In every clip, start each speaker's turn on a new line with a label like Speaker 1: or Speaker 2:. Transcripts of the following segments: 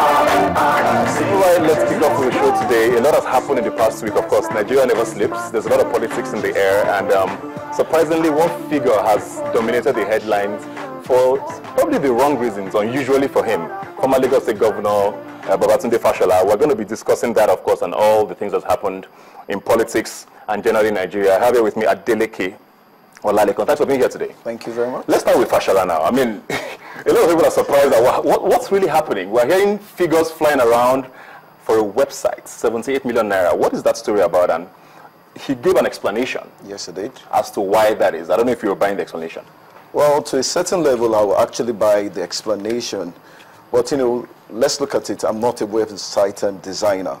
Speaker 1: Alright, let's kick off with the show today. A lot has happened in the past week, of course. Nigeria never sleeps. There's a lot of politics in the air, and surprisingly, one figure has dominated the headlines for probably the wrong reasons, unusually for him. Former Lagos State Governor Fashola. We're going to be discussing that, of course, and all the things that's happened in politics and generally in Nigeria. I have here with me Adeleke Olalekon. Thanks for being here today.
Speaker 2: Thank you very much.
Speaker 1: Let's start with Fashola now. I mean, a lot of people are surprised at what's really happening. We're hearing figures flying around for a website, 78 million naira. What is that story about? And he gave an explanation.
Speaker 2: Yes, I did.
Speaker 1: As to why that is. I don't know if you were buying the explanation.
Speaker 2: Well, to a certain level, I will actually buy the explanation. But, you know, let's look at it. I'm not a website designer.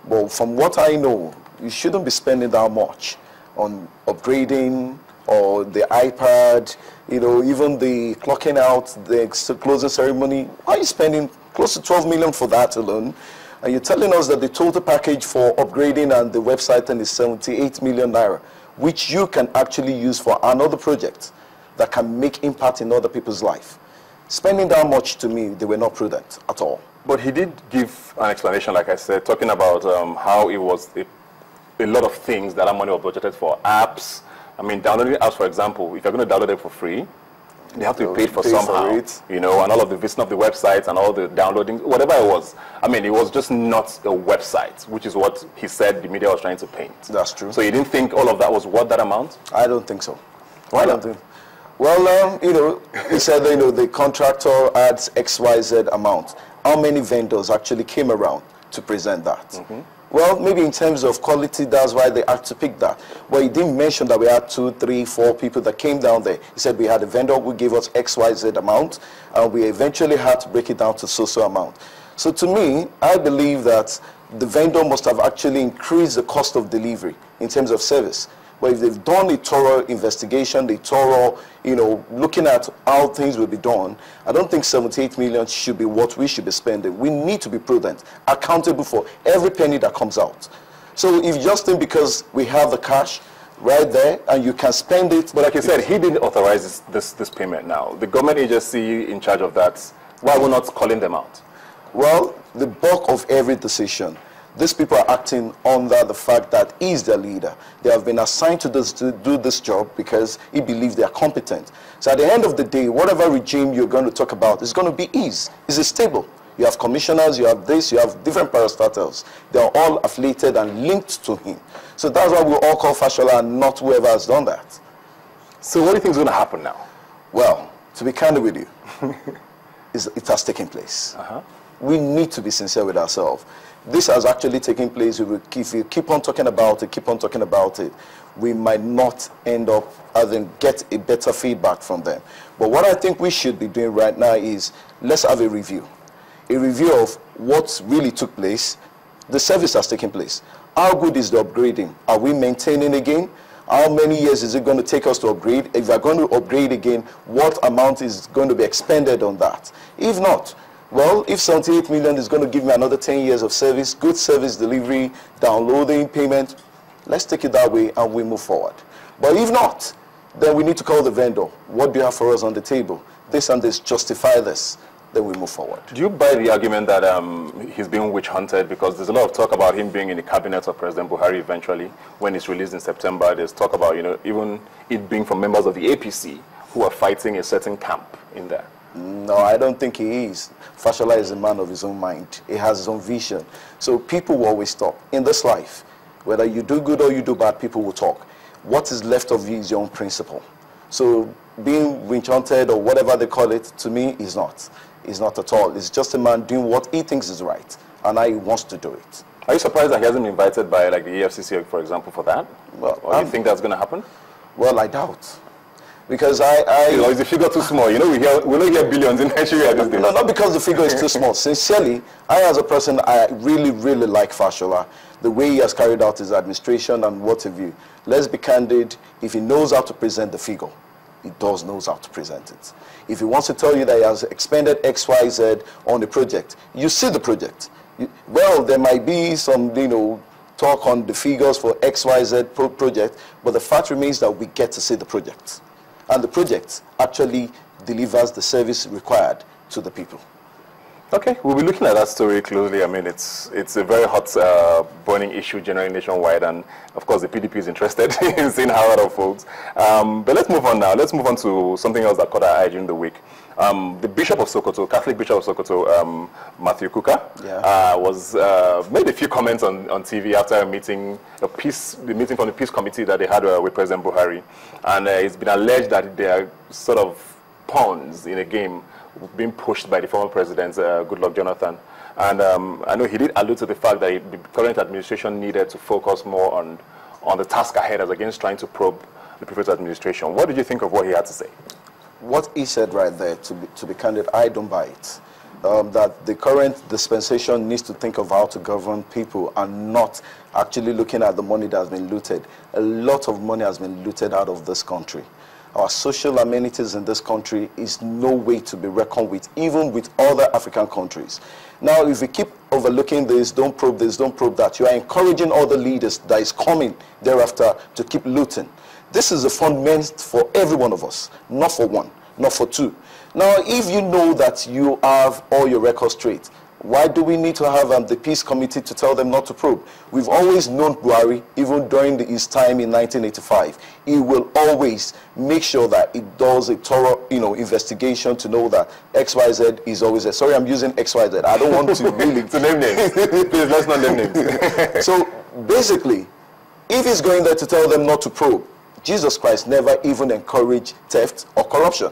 Speaker 2: But from what I know, you shouldn't be spending that much on upgrading or the iPad, you know, even the clocking out, the closing ceremony. Why are you spending close to 12 million for that alone? And you're telling us that the total package for upgrading and the website then is 78 million naira, which you can actually use for another project that can make impact in other people's life. Spending that much, to me, they were not prudent at all.
Speaker 1: But he did give an explanation, like I said, talking about how it was a lot of things that money was budgeted for. Apps, I mean, downloading apps, for example, if you're going to download it for free, they have to be paid for somehow, you know, and all of the visiting of the websites and all the downloading, whatever it was. I mean, it was just not a website, which is what he said the media was trying to paint.
Speaker 2: That's true.
Speaker 1: So you didn't think all of that was worth that amount?
Speaker 2: I don't think so.
Speaker 1: Why not?
Speaker 2: Well, you know, he said, you know, the contractor adds XYZ amount. How many vendors actually came around to present that? Mm-hmm. Well, maybe in terms of quality, that's why they had to pick that. But he didn't mention that we had 2, 3, 4 people that came down there. He said we had a vendor who gave us XYZ amount, and we eventually had to break it down to so amount. So to me, I believe that the vendor must have actually increased the cost of delivery in terms of service. But if they've done a thorough investigation, a thorough, you know, looking at how things will be done, I don't think 78 million should be what we should be spending. We need to be prudent, accountable for every penny that comes out. So if you just think because we have the cash right there and you can spend it.
Speaker 1: But like you said, he didn't authorize this payment now. The government agency in charge of that, why are we not calling them out?
Speaker 2: Well, the bulk of every decision, these people are acting under the fact that he is their leader. They have been assigned to do this job because he believes they are competent. So at the end of the day, whatever regime you're going to talk about is going to be ease. It's stable. You have commissioners, you have this, you have different parastatals. They are all affiliated and linked to him. So that's why we all call Fashola and not whoever has done that.
Speaker 1: So what do you think is going to happen now?
Speaker 2: Well, to be candid with you, it has taken place. We need to be sincere with ourselves. This has actually taken place. If you keep on talking about it, we might not end up having get a better feedback from them. But what I think we should be doing right now is let's have a review of what really took place. The service has taken place. How good is the upgrading? Are we maintaining again? How many years is it going to take us to upgrade? If we're going to upgrade again, what amount is going to be expended on that? If not, well, if 78 million is going to give me another 10 years of service, good service delivery, downloading, payment, let's take it that way and we move forward. But if not, then we need to call the vendor. What do you have for us on the table? This and this, justify this. Then we move forward.
Speaker 1: Do you buy the argument that he's being witch hunted? Because there's a lot of talk about him being in the cabinet of President Buhari eventually. When it's released in September, there's talk about, you know, even it being from members of the APC who are fighting a certain camp in there.
Speaker 2: No, I don't think he is. Fashola is a man of his own mind. He has his own vision. So people will always talk. In this life, whether you do good or you do bad, people will talk. What is left of you is your own principle. So being witch-hunted or whatever they call it, to me, is not. It's not at all. It's just a man doing what he thinks is right, and how he wants to do it.
Speaker 1: Are you surprised that he hasn't been invited by, like, the EFCC, for example, for that?
Speaker 2: Well,
Speaker 1: or do you think that's going to happen?
Speaker 2: Well, I doubt. Because
Speaker 1: you know, is the figure too small? You know, we don't hear billions in Nigeria these days.
Speaker 2: No, not because the figure is too small. Sincerely, I as a person, I really, really like Fashola. The way he has carried out his administration and what have you. Let's be candid. If he knows how to present the figure, he knows how to present it. If he wants to tell you that he has expended XYZ on the project, you see the project. Well, there might be some, you know, talk on the figures for XYZ project, but the fact remains that we get to see the project. And the project actually delivers the service required to the people.
Speaker 1: Okay, we'll be looking at that story closely. I mean, it's a very hot, burning issue generally nationwide, and of course the PDP is interested in seeing how that unfolds. But let's move on now. Let's move on to something else that caught our eye during the week. The Bishop of Sokoto, Catholic Bishop of Sokoto, Matthew Kuka, was made a few comments on TV after a meeting, the meeting from the Peace Committee that they had with President Buhari, and it's been alleged that they are sort of pawns in a game being pushed by the former president, Goodluck Jonathan. And I know he did allude to the fact that the current administration needed to focus more on the task ahead as against trying to probe the previous administration. What did you think of what he had to say?
Speaker 2: What he said right there, to be candid, I don't buy it. That the current dispensation needs to think of how to govern people and not actually looking at the money that has been looted. A lot of money has been looted out of this country. Our social amenities in this country is no way to be reckoned with, even with other African countries. Now, if we keep overlooking this, don't probe that, you are encouraging other leaders that is coming thereafter to keep looting. This is a fund meant for every one of us, not for one, not for two. Now, if you know that you have all your records straight, why do we need to have the Peace Committee to tell them not to probe? We've always known Buhari, even during his time in 1985. He will always make sure that it does a thorough, investigation to know that XYZ is always there. Sorry, I'm using XYZ. I don't want to really...
Speaker 1: to name names. Please, let's not name names.
Speaker 2: So, basically, if he's going there to tell them not to probe, Jesus Christ never even encouraged theft or corruption.